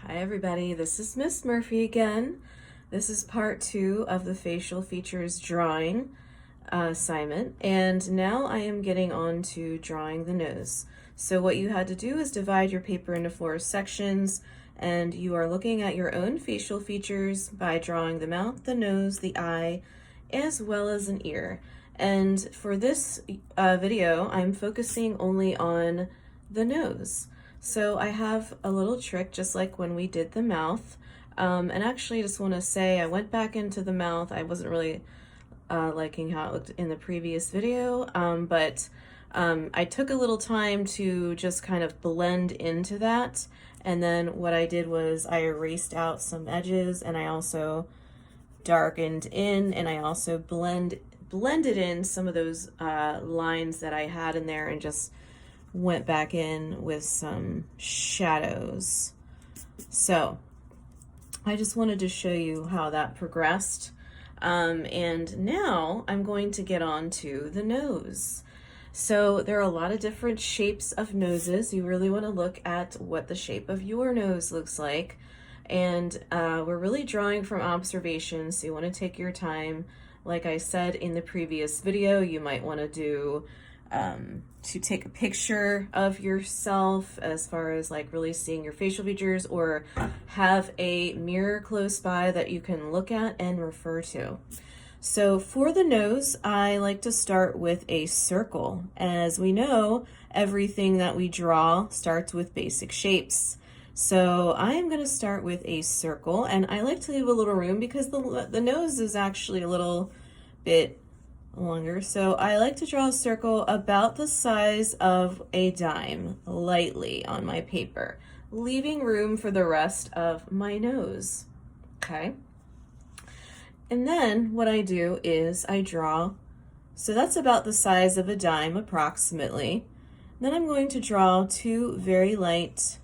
Hi everybody, this is Miss Murphy again. This is part 2 of the facial features drawing assignment, and now I am getting on to drawing the nose. So what you had to do is divide your paper into 4 sections, and you are looking at your own facial features by drawing the mouth, the nose, the eye, as well as an ear. And for this video, I'm focusing only on the nose. So I have a little trick just like when we did the mouth. And actually I just want to say I went back into the mouth. I wasn't really liking how it looked in the previous video, but I took a little time to just kind of blend into that. And then what I did was I erased out some edges, and I also darkened in, and I also blended in some of those lines that I had in there, and just went back in with some shadows. So I just wanted to show you how that progressed. And now I'm going to get on to the nose. So there are a lot of different shapes of noses. You really want to look at what the shape of your nose looks like. And we're really drawing from observation, so you want to take your time. Like I said in the previous video, you might want to do to take a picture of yourself as far as like really seeing your facial features, or have a mirror close by that you can look at and refer to. So for the nose, I like to start with a circle. As we know, everything that we draw starts with basic shapes. So I am going to start with a circle, and I like to leave a little room because the nose is actually a little bit longer. So I like to draw a circle about the size of a dime lightly on my paper, leaving room for the rest of my nose. Okay. And then what I do is I draw, so that's about the size of a dime approximately. Then I'm going to draw 2 very light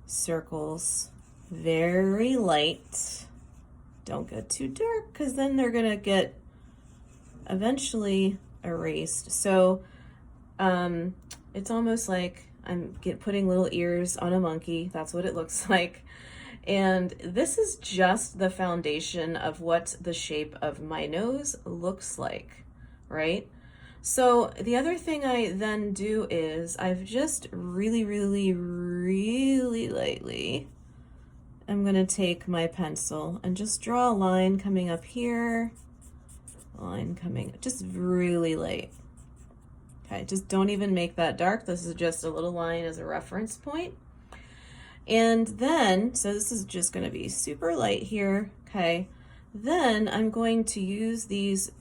circles, very light. Don't get too dark because then they're gonna get eventually erased. So it's almost like I'm putting little ears on a monkey. That's what it looks like. And this is just the foundation of what the shape of my nose looks like, right? So the other thing I then do is I've just really lightly, I'm gonna take my pencil and just draw a line coming up here, line coming, just really light. Okay, just don't even make that dark. This is just a little line as a reference point. And then, so this is just gonna be super light here, okay? Then I'm going to use these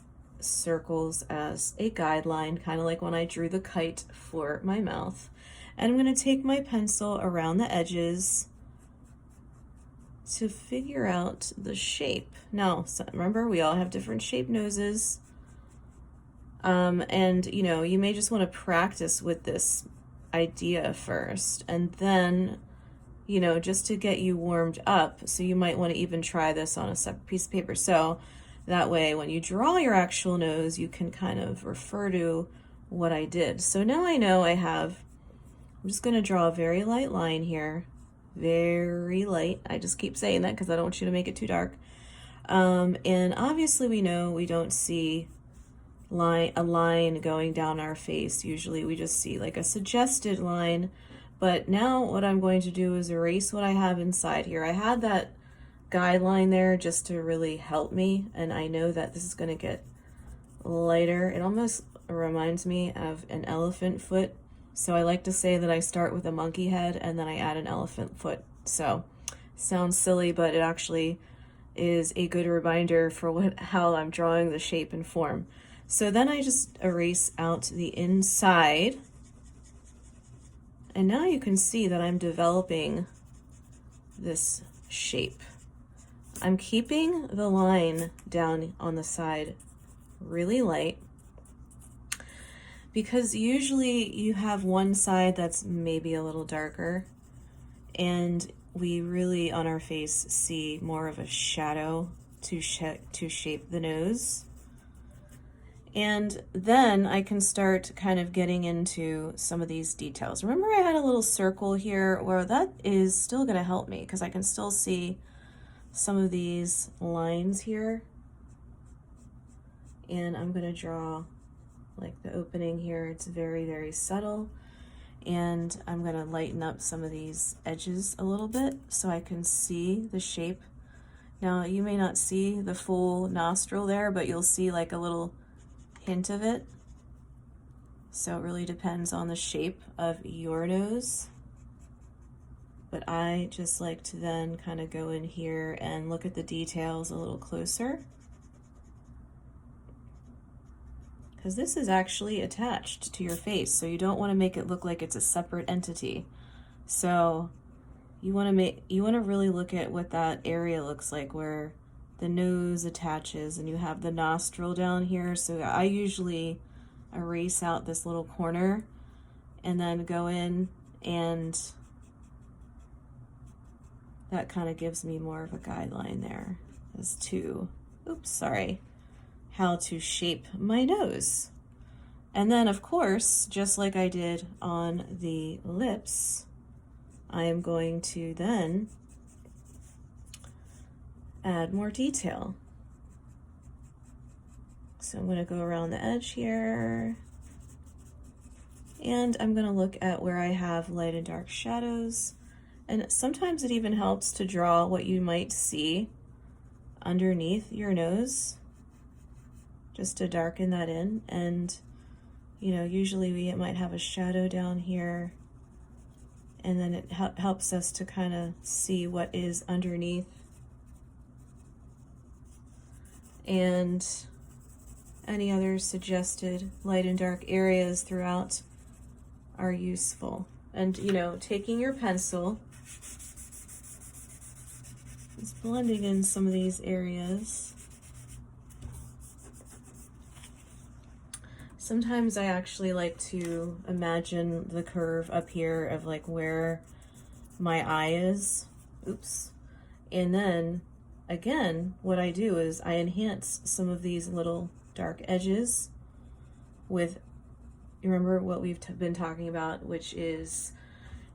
circles as a guideline, kind of like when I drew the kite for my mouth. And I'm gonna take my pencil around the edges to figure out the shape. Now, so remember, we all have different shaped noses. And you know, you may just want to practice with this idea first, and then, you know, just to get you warmed up. So you might want to even try this on a separate piece of paper. So that way, when you draw your actual nose, you can kind of refer to what I did. So now I know I'm just going to draw a very light line here. Very light. I just keep saying that because I don't want you to make it too dark. And obviously we know we don't see a line going down our face. Usually we just see like a suggested line. But now what I'm going to do is erase what I have inside here. I had that guideline there just to really help me, and I know that this is going to get lighter. It almost reminds me of an elephant foot. So I like to say that I start with a monkey head and then I add an elephant foot. So sounds silly, but it actually is a good reminder for how I'm drawing the shape and form. So then I just erase out the inside. And now you can see that I'm developing this shape. I'm keeping the line down on the side really light, because usually you have one side that's maybe a little darker, and we really on our face see more of a shadow to shape the nose. And then I can start kind of getting into some of these details. Remember I had a little circle here where that is still going to help me because I can still see some of these lines here. And I'm going to draw like the opening here. It's very, very subtle. And I'm going to lighten up some of these edges a little bit so I can see the shape. Now you may not see the full nostril there, but you'll see like a little hint of it. So it really depends on the shape of your nose. But I just like to then kind of go in here and look at the details a little closer. Because this is actually attached to your face, so you don't want to make it look like it's a separate entity. So you want to really look at what that area looks like where the nose attaches and you have the nostril down here. So I usually erase out this little corner and then go in, and that kind of gives me more of a guideline there as to, how to shape my nose. And then of course, just like I did on the lips, I am going to then add more detail. So I'm going to go around the edge here, and I'm going to look at where I have light and dark shadows. And sometimes it even helps to draw what you might see underneath your nose, just to darken that in. And you know, usually we might have a shadow down here, and then it helps us to kind of see what is underneath. And any other suggested light and dark areas throughout are useful. And you know, taking your pencil, just blending in some of these areas. Sometimes I actually like to imagine the curve up here of like where my eye is. And then again, what I do is I enhance some of these little dark edges with, you remember what we've been talking about, which is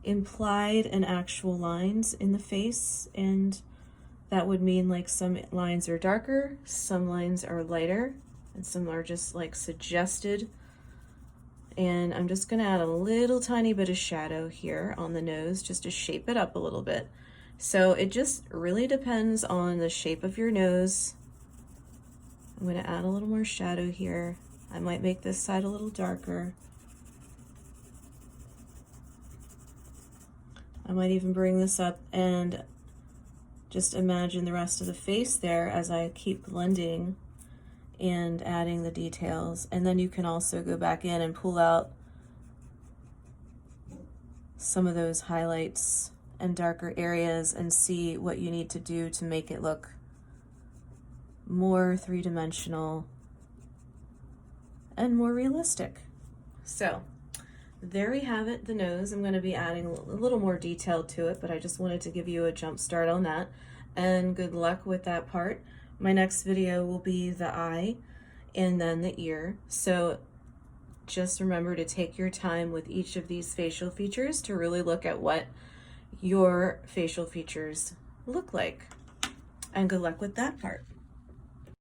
implied and actual lines in the face. And that would mean like some lines are darker, some lines are lighter, and some are just like suggested. And I'm just gonna add a little tiny bit of shadow here on the nose just to shape it up a little bit. So it just really depends on the shape of your nose. I'm gonna add a little more shadow here. I might make this side a little darker. I might even bring this up and just imagine the rest of the face there as I keep blending and adding the details. And then you can also go back in and pull out some of those highlights and darker areas and see what you need to do to make it look more three-dimensional and more realistic. So there we have it, the nose. I'm going to be adding a little more detail to it, but I just wanted to give you a jump start on that. And good luck with that part. My next video will be the eye and then the ear. So just remember to take your time with each of these facial features to really look at what your facial features look like. And good luck with that part.